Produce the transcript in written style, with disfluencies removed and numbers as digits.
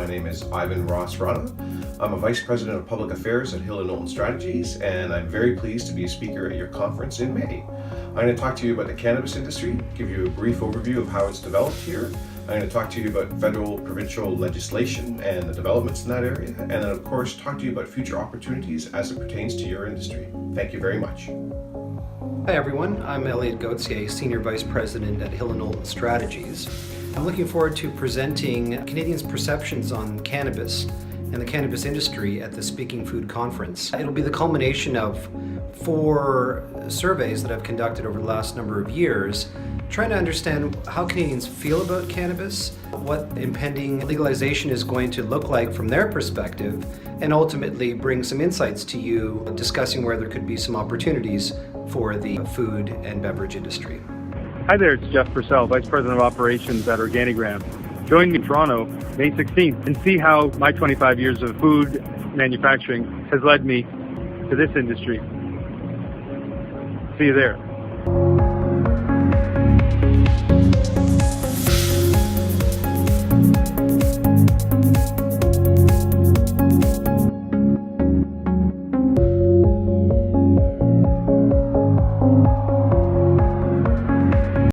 My name is Ivan Ross Vràna. I'm a Vice President of Public Affairs at Hill & Knowlton Strategies, and I'm very pleased to be a speaker at your conference in May. I'm going to talk to you about the cannabis industry, give you a brief overview of how it's developed here. I'm going to talk to you about federal, provincial legislation and the developments in that area, and then of course talk to you about future opportunities as it pertains to your industry. Thank you very much. Hi everyone, I'm Elliott Gauthier, Senior Vice President at Hill & Knowlton Strategies. I'm looking forward to presenting Canadians' perceptions on cannabis and the cannabis industry at the Speaking Food Conference. It'll be the culmination of 4 surveys that I've conducted over the last number of years, trying to understand how Canadians feel about cannabis, what impending legalization is going to look like from their perspective, and ultimately bring some insights to you discussing where there could be some opportunities for the food and beverage industry. Hi there, it's Jeff Purcell, Vice President of Operations at Organigram. Join me in Toronto, May 16th, and see how my 25 years of food manufacturing has led me to this industry. See you there.